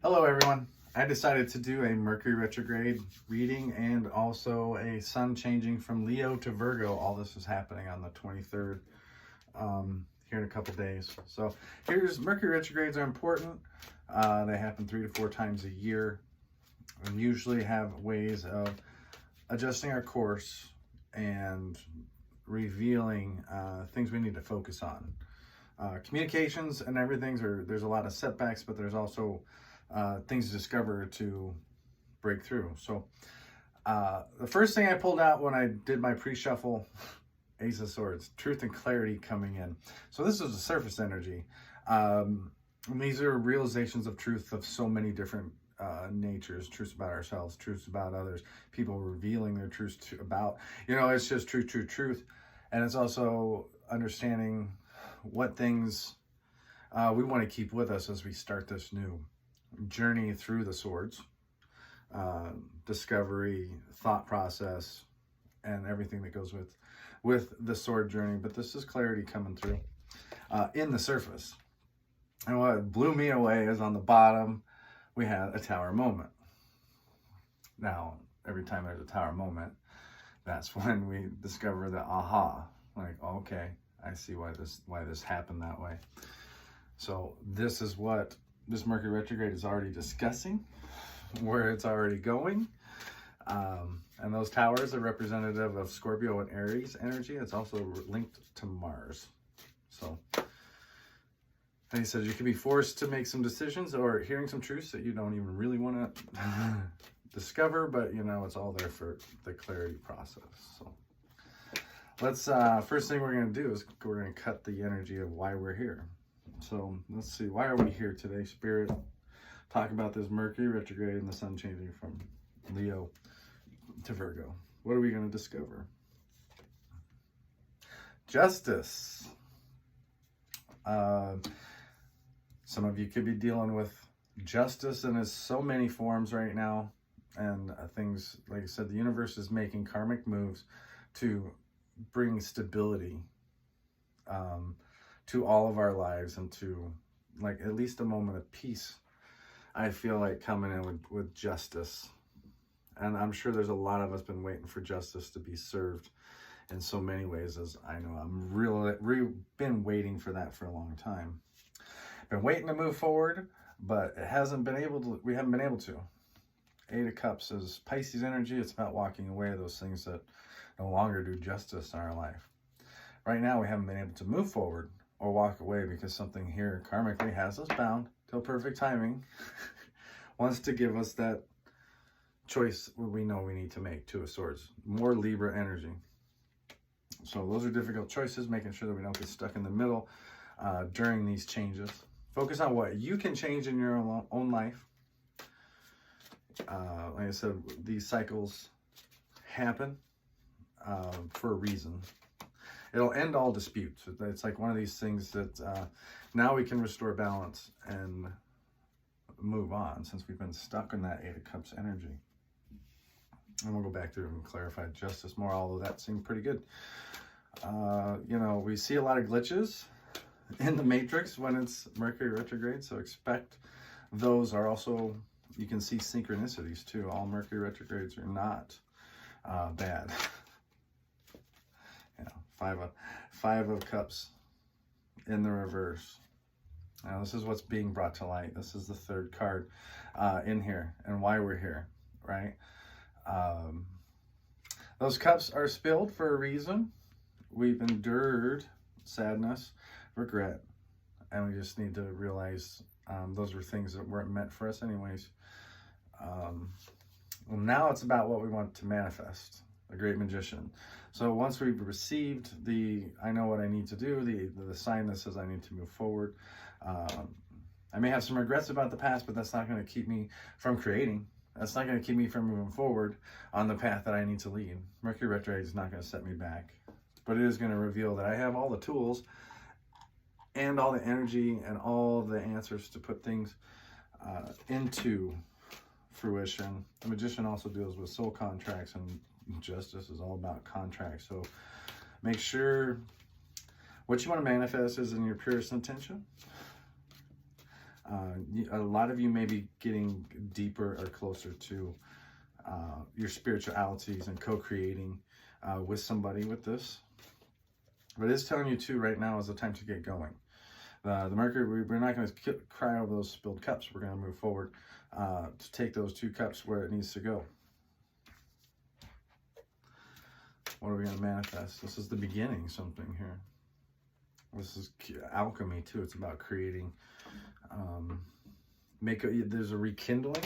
Hello everyone. I decided to do a Mercury retrograde reading and also a sun changing from Leo to Virgo. All this is happening on the 23rd, here in a couple days. So here's Mercury retrogrades are important. They happen 3 to 4 times a year and usually have ways of adjusting our course and revealing things we need to focus on. Communications and everything, there's a lot of setbacks, but there's also things to discover to break through. So the first thing I pulled out when I did my pre-shuffle, Ace of Swords, truth and clarity coming in. So this is a surface energy. And these are realizations of truth of so many different natures, truths about ourselves, truths about others, people revealing their truths about, it's just truth. And it's also understanding what things we want to keep with us as we start this new journey through the swords, discovery, thought process, and everything that goes with the sword journey. But this is clarity coming through in the surface. And what blew me away is on the bottom, we had a tower moment. Now, every time there's a tower moment, that's when we discover the aha, like, okay, I see why this happened that way. So this is what this Mercury retrograde is already discussing, where it's already going. And those towers are representative of Scorpio and Aries energy. It's also linked to Mars. So, and he says you can be forced to make some decisions or hearing some truths that you don't even really want to discover, but it's all there for the clarity process. So let's, first thing we're going to do is we're going to cut the energy of why we're here. So let's see, why are we here today, Spirit? Talk about this Mercury retrograde and the sun changing from Leo to Virgo. What are we going to discover? Justice. Some of you could be dealing with justice in so many forms right now. And things, like I said, the universe is making karmic moves to bring stability to all of our lives and to, like, at least a moment of peace, I feel like, coming in with justice. And I'm sure there's a lot of us been waiting for justice to be served in so many ways, as I know I'm really been waiting for that for a long time. Been waiting to move forward, but we haven't been able to. 8 of Cups is Pisces energy. It's about walking away those things that no longer do justice in our life. Right now, we haven't been able to move forward or walk away because something here karmically has us bound till perfect timing. Wants to give us that choice we know we need to make. 2 of Swords, more Libra energy. So those are difficult choices, making sure that we don't get stuck in the middle during these changes. Focus on what you can change in your own life. Like I said, these cycles happen for a reason. It'll end all disputes. It's like one of these things that now we can restore balance and move on, since we've been stuck in that 8 of Cups energy. And we'll go back through and clarify justice more, although that seemed pretty good. We see a lot of glitches in the matrix when it's Mercury retrograde, so expect those. Are also, you can see synchronicities too. All Mercury retrogrades are not bad. Five of Cups in the reverse. Now this is what's being brought to light. This is the 3rd card in here and why we're here, right? Those cups are spilled for a reason. We've endured sadness, regret, and we just need to realize those were things that weren't meant for us anyways. Well, now it's about what we want to manifest. A great magician. So once we've received I know what I need to do, the sign that says I need to move forward. I may have some regrets about the past, but that's not going to keep me from creating. That's not going to keep me from moving forward on the path that I need to lead. Mercury retrograde is not going to set me back, but it is going to reveal that I have all the tools and all the energy and all the answers to put things into fruition. The magician also deals with soul contracts, and justice is all about contracts. So make sure what you want to manifest is in your purest intention. A lot of you may be getting deeper or closer to your spiritualities and co-creating with somebody with this. But it's telling you too, right now is the time to get going. The Mercury, we're not going to cry over those spilled cups. We're going to move forward to take those 2 cups where it needs to go. What are we going to manifest? This is the beginning, something here. This is alchemy too. It's about creating. There's a rekindling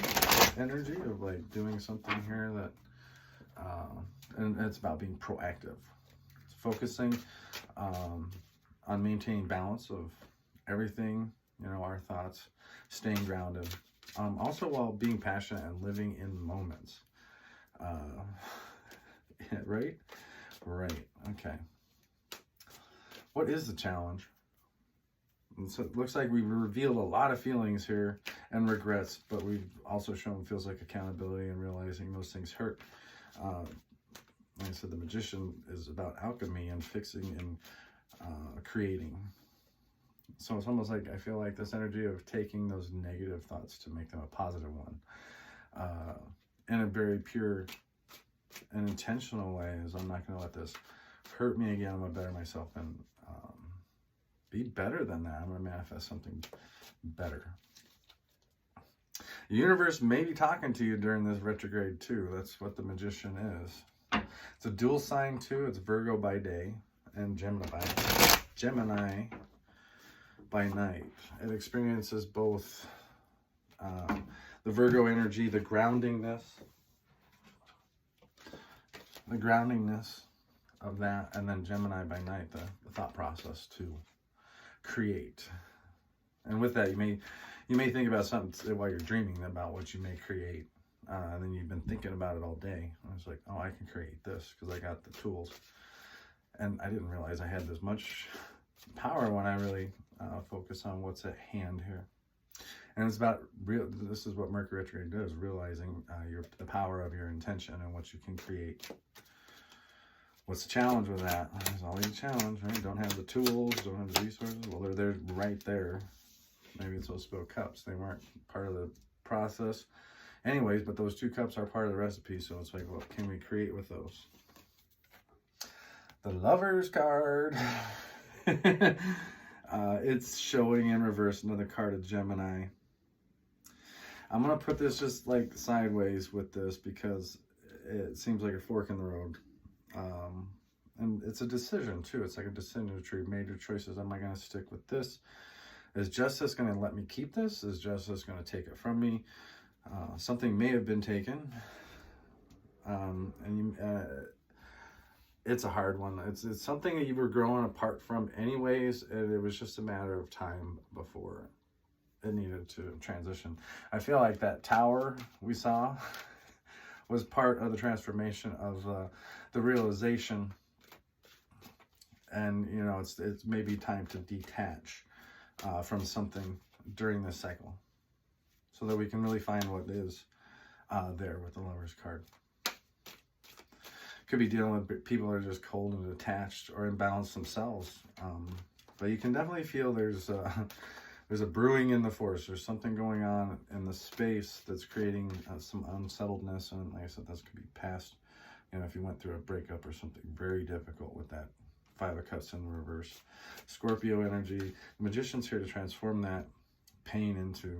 energy of like doing something here that, and it's about being proactive. It's focusing on maintaining balance of everything, you know, our thoughts, staying grounded. Also while being passionate and living in moments. Right? Right. Okay. What is the challenge? And so it looks like we've revealed a lot of feelings here and regrets, but we've also shown feels like accountability and realizing those things hurt. Like I said, the Magician is about alchemy and fixing and creating. So it's almost like I feel like this energy of taking those negative thoughts to make them a positive one in a very pure and intentional way. Is I'm not going to let this hurt me again. I'm going to better myself and be better than that. I'm going to manifest something better. The universe may be talking to you during this retrograde too. That's what the Magician is. It's a dual sign too. It's Virgo by day and Gemini by night. It experiences both the Virgo energy, the groundingness of that, and then Gemini by night, the thought process to create. And with that, you may think about something while you're dreaming about what you may create, and then you've been thinking about it all day. I was like, oh, I can create this because I got the tools, and I didn't realize I had this much power when I really focus on what's at hand here. And it's about this is what Mercury Retrograde does, realizing the power of your intention and what you can create. What's the challenge with that? There's always a challenge, right? Don't have the tools, don't have the resources. Well, they're right there. Maybe it's those spilled cups. They weren't part of the process anyways, but those 2 cups are part of the recipe. So it's like, what can we create with those? The Lover's card. It's showing in reverse another card of Gemini. I'm going to put this just like sideways with this because it seems like a fork in the road. And it's a decision too. It's like a decision tree, major choices. Am I going to stick with this? Is justice going to let me keep this? Is justice going to take it from me? Something may have been taken. It's a hard one. It's something that you were growing apart from anyways, and it was just a matter of time before it needed to transition. I feel like that tower we saw was part of the transformation of the realization, and you know, it's maybe time to detach from something during this cycle, so that we can really find what is there with the Lover's card. Could be dealing with people that are just cold and detached or imbalanced themselves, but you can definitely feel there's a brewing in the force. There's something going on in the space that's creating some unsettledness, and like I said, this could be past. You know, if you went through a breakup or something very difficult with that 5 of Cups in reverse. Scorpio energy. The Magician's here to transform that pain into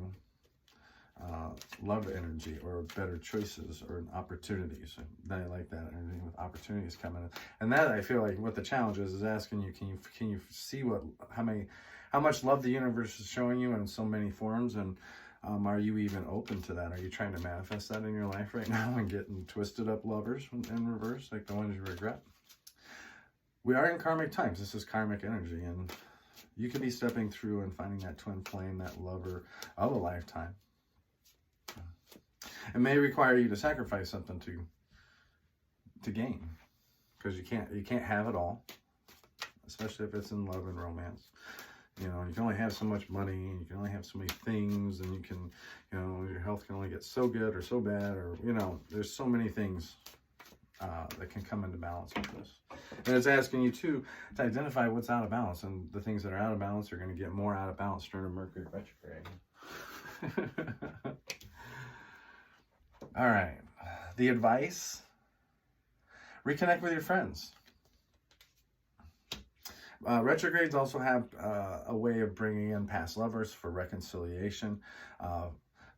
love energy or better choices or opportunities. I like that energy with opportunities coming in. And that, I feel like what the challenge is asking you, can you see how much love the universe is showing you in so many forms, and are you even open to that? Are you trying to manifest that in your life right now and getting twisted up lovers in reverse, like the ones you regret? We are in karmic times. This is karmic energy, and you could be stepping through and finding that twin flame, that lover of a lifetime. It may require you to sacrifice something to gain, because you can't have it all, especially if it's in love and romance. You know, you can only have so much money, and you can only have so many things, and you can, you know, your health can only get so good or so bad, or, you know, there's so many things that can come into balance with this. And it's asking you to identify what's out of balance, and the things that are out of balance are going to get more out of balance during Mercury retrograde. All right. The advice: reconnect with your friends. Retrogrades also have a way of bringing in past lovers for reconciliation.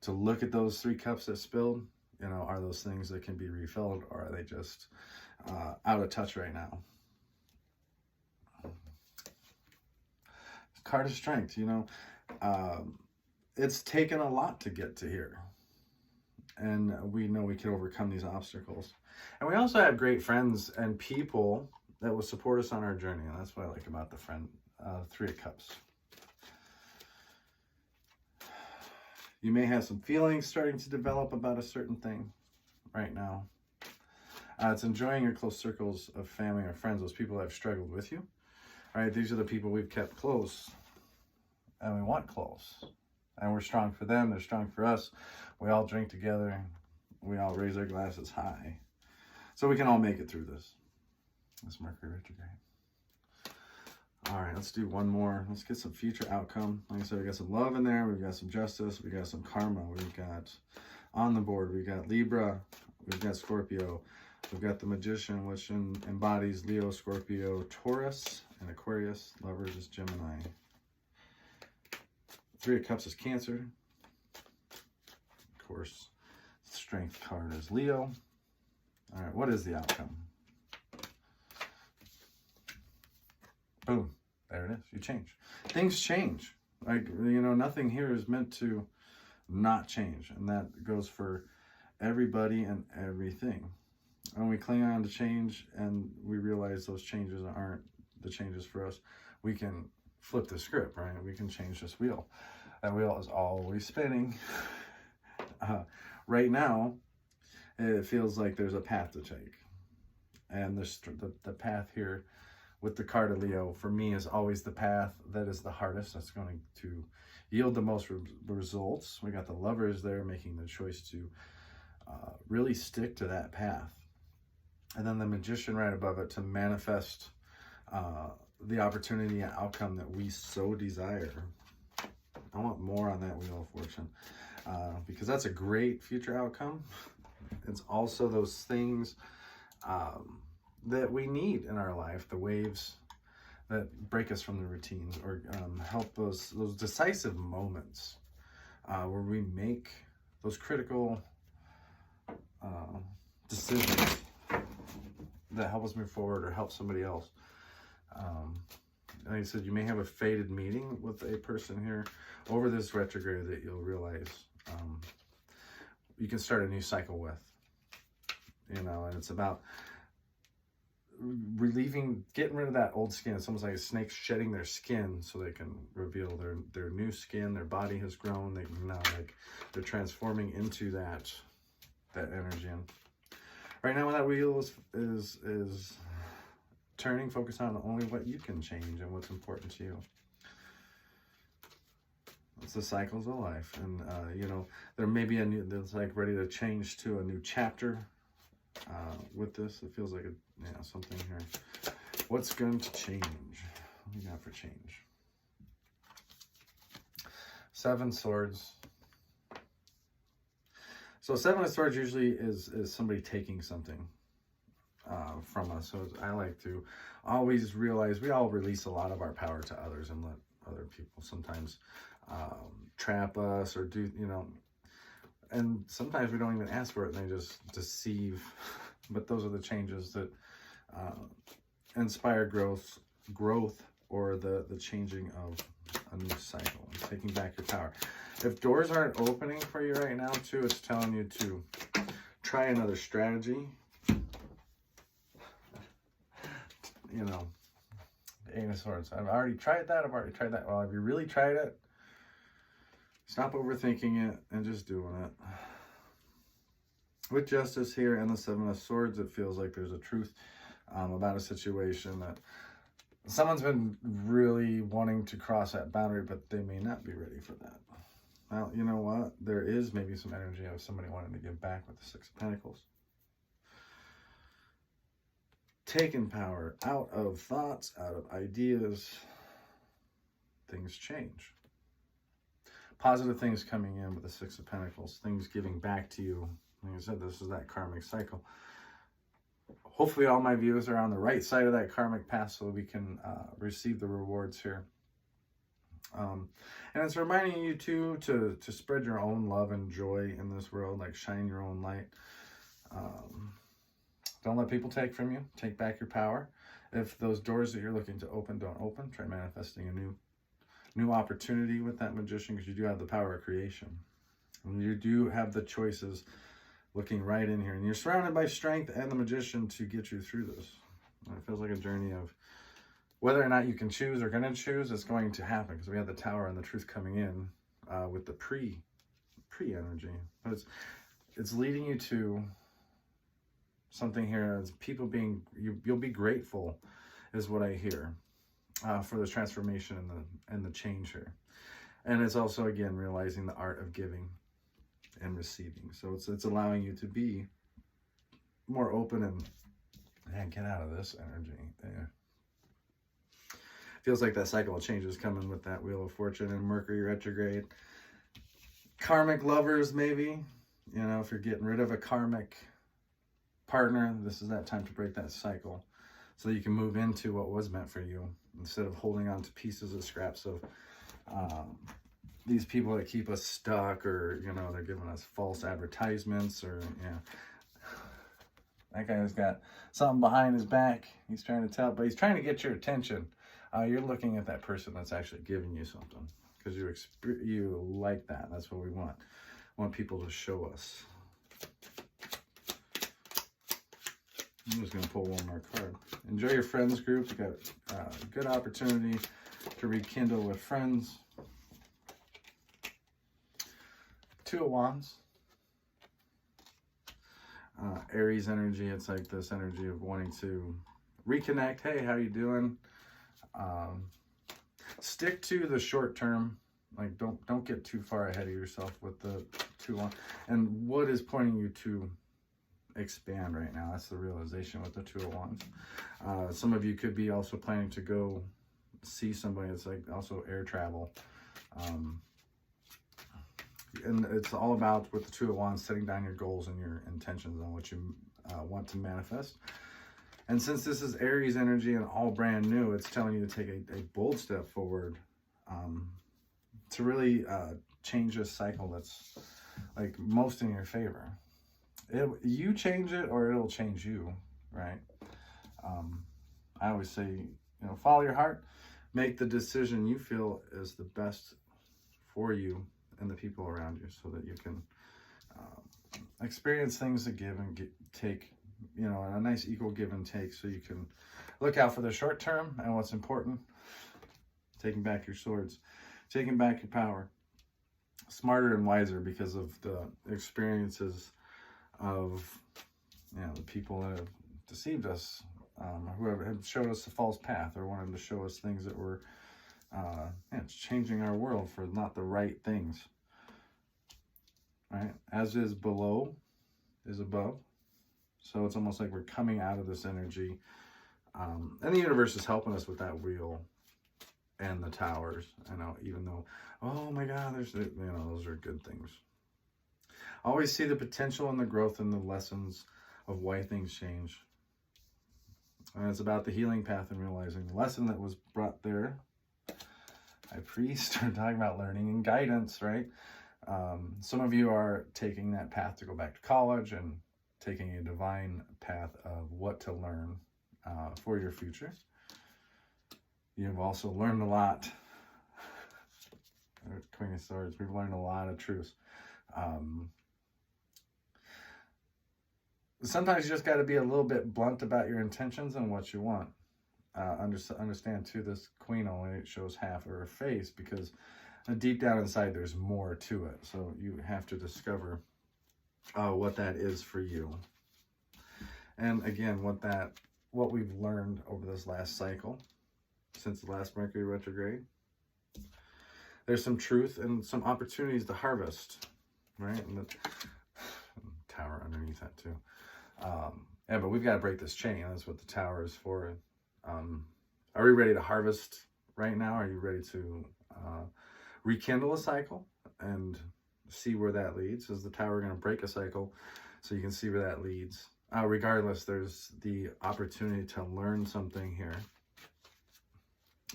To look at those 3 cups that spilled, you know, are those things that can be refilled, or are they just out of touch right now? Card of Strength, you know, it's taken a lot to get to here. And we know we can overcome these obstacles. And we also have great friends and people that will support us on our journey. And that's what I like about the 3 of Cups. You may have some feelings starting to develop about a certain thing right now. It's enjoying your close circles of family or friends, those people that have struggled with you. All right, these are the people we've kept close and we want close. And we're strong for them, they're strong for us. We all drink together. We all raise our glasses high. So we can all make it through this. This Mercury retrograde. All right, let's do one more. Let's get some future outcome. Like I said, we got some love in there. We've got some justice. We got some karma. We've got on the board. We got Libra. We've got Scorpio. We've got the Magician, which embodies Leo, Scorpio, Taurus, and Aquarius. Lovers is Gemini. 3 of Cups is Cancer. Of course, Strength card is Leo. All right, what is the outcome? Boom. There it is. You change. Things change. Like, you know, nothing here is meant to not change. And that goes for everybody and everything. When we cling on to change and we realize those changes aren't the changes for us, we can flip the script, right? We can change this wheel. That wheel is always spinning. Right now, it feels like there's a path to take. And the path here with the card of Leo, for me, is always the path that is the hardest. That's going to yield the most results. We got the Lovers there making the choice to really stick to that path. And then the Magician right above it to manifest the opportunity and outcome that we so desire. I want more on that Wheel of Fortune because that's a great future outcome. It's also those things that we need in our life, the waves that break us from the routines, or help us, those decisive moments where we make those critical decisions that help us move forward or help somebody else. Like I said, you may have a fated meeting with a person here over this retrograde that you'll realize you can start a new cycle with, you know, and it's about getting rid of that old skin. It's almost like a snake shedding their skin so they can reveal their new skin. Their body has grown. They can now, like, they're transforming into that energy. And right now, when that wheel is turning, focus on only what you can change and what's important to you. It's the cycles of life, and you know, there may be that's like ready to change to a new chapter. With this, it feels like something here. What's going to change? What do we got for change? 7 Swords. So 7 of Swords usually is somebody taking something from us. So I like to always realize we all release a lot of our power to others and let other people sometimes trap us or do, you know, and sometimes we don't even ask for it and they just deceive. But those are the changes that inspire growth or the changing of a new cycle and taking back your power. If doors aren't opening for you right now too, it's telling you to try another strategy. You know, the 8 of Swords. I've already tried that. Well, have you really tried it? Stop overthinking it and just doing it. With Justice here and the 7 of Swords, it feels like there's a truth about a situation that someone's been really wanting to cross that boundary, but they may not be ready for that. Well, you know what? There is maybe some energy of somebody wanting to give back with the 6 of Pentacles. Taking power out of thoughts, out of ideas. Things change. Positive things coming in with the 6 of Pentacles. Things giving back to you. Like I said, this is that karmic cycle. Hopefully all my viewers are on the right side of that karmic path so we can receive the rewards here. And it's reminding you too to spread your own love and joy in this world, like shine your own light. Don't let people take from you. Take back your power. If those doors that you're looking to open don't open, try manifesting a new opportunity with that magician, because you do have the power of creation. And you do have the choices looking right in here. And you're surrounded by strength and the magician to get you through this. And it feels like a journey of whether or not you can choose or going to choose, it's going to happen, because we have the tower and the truth coming in with the pre energy. But it's leading you to something here. It's people being, you'll be grateful is what I hear for this transformation and the change here. And it's also, again, realizing the art of giving and receiving. So it's allowing you to be more open and get out of this energy there. Feels like that cycle of change is coming with that Wheel of Fortune and Mercury retrograde. Karmic lovers, maybe. You know, if you're getting rid of a karmic partner, this is that time to break that cycle so that you can move into what was meant for you, instead of holding on to pieces of scraps of these people that keep us stuck, or, you know, they're giving us false advertisements, or, you know, that guy's got something behind his back. He's trying to tell, but he's trying to get your attention. You're looking at that person that's actually giving you something, because you like that. That's what we want. Want people to show us. I'm just going to pull one more card. Enjoy your friends group. You got a good opportunity to rekindle with friends. Two of Wands. Aries energy. It's like this energy of wanting to reconnect. Hey, how you doing? Stick to the short term. Like, don't get too far ahead of yourself with the 2 of Wands. And what is pointing you to expand right now? That's the realization with the 2 of Wands. Some of you could be also planning to go see somebody. It's like also air travel. And it's all about, with the 2 of Wands, setting down your goals and your intentions on what you want to manifest. And since this is Aries energy and all brand new, it's telling you to take a bold step forward to really change this cycle that's like most in your favor. You change it or it'll change you, right? I always say, you know, follow your heart, make the decision you feel is the best for you and the people around you, so that you can experience things that give and take, you know, a nice equal give and take, so you can look out for the short term and what's important, taking back your swords, taking back your power, smarter and wiser because of the experiences of, you know, the people that have deceived us, whoever have showed us a false path, or wanted to show us things that were it's changing our world for not the right things, right? As is below is above. So it's almost like we're coming out of this energy, and the universe is helping us with that wheel and the towers. I know, even though, oh my God, there's, you know, those are good things. Always see the potential and the growth and the lessons of why things change. And it's about the healing path and realizing the lesson that was brought there. High priest, we're talking about learning and guidance, right? Some of you are taking that path to go back to college and taking a divine path of what to learn for your future. You've also learned a lot. Queen of Swords, we've learned a lot of truths. Sometimes you just got to be a little bit blunt about your intentions and what you want. Understand too, this queen only shows half of her face, because deep down inside there's more to it. So you have to discover what that is for you. And again, what we've learned over this last cycle, since the last Mercury retrograde, there's some truth and some opportunities to harvest, right? And the tower underneath that too. Yeah, but we've got to break this chain. That's what the tower is for. Are we ready to harvest right now? Are you ready to rekindle a cycle and see where that leads? Is the tower going to break a cycle So you can see where that leads. Regardless, there's the opportunity to learn something here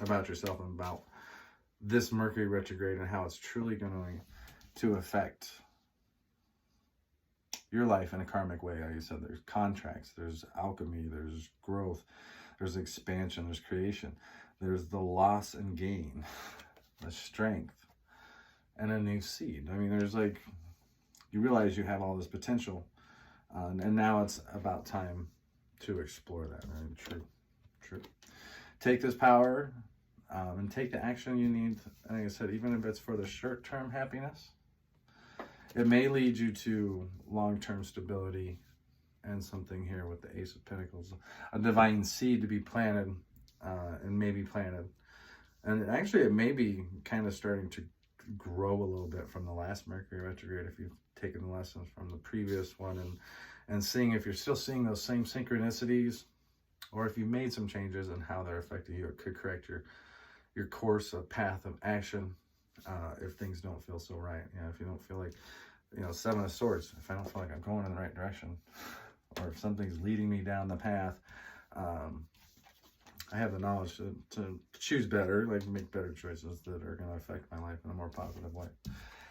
about yourself and about this Mercury retrograde and how it's truly going to affect your life in a karmic way. Like I said, there's contracts, there's alchemy, there's growth, there's expansion, there's creation, there's the loss and gain, the strength, and a new seed. I mean, there's like, you realize you have all this potential, and now it's about time to explore that. Right? True. Take this power and take the action you need. Like I said, even if it's for the short-term happiness, it may lead you to long-term stability and something here with the Ace of Pentacles, a divine seed to be planted and maybe planted. And actually, it may be kind of starting to grow a little bit from the last Mercury retrograde if you've taken the lessons from the previous one and seeing if you're still seeing those same synchronicities or if you made some changes and how they're affecting you. It could correct your course, a path of action if things don't feel so right. If you don't feel like, Seven of Swords, if I don't feel like I'm going in the right direction or if something's leading me down the path, I have the knowledge to choose better, like make better choices that are going to affect my life in a more positive way.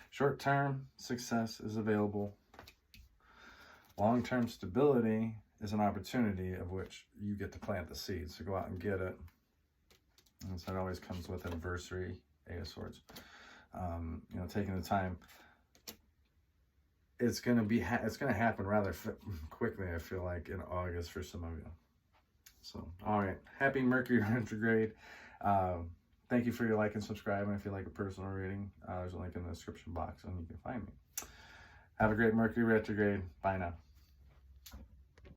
Short-term success is available. Long-term stability is an opportunity of which you get to plant the seeds. So go out and get it. And so it always comes with adversity, Eight of Swords. Taking the time. It's going to happen rather quickly, I feel like, in August for some of you. So, all right. Happy Mercury retrograde. Thank you for your like and subscribe. And if you like a personal reading, there's a link in the description box and you can find me. Have a great Mercury retrograde. Bye now.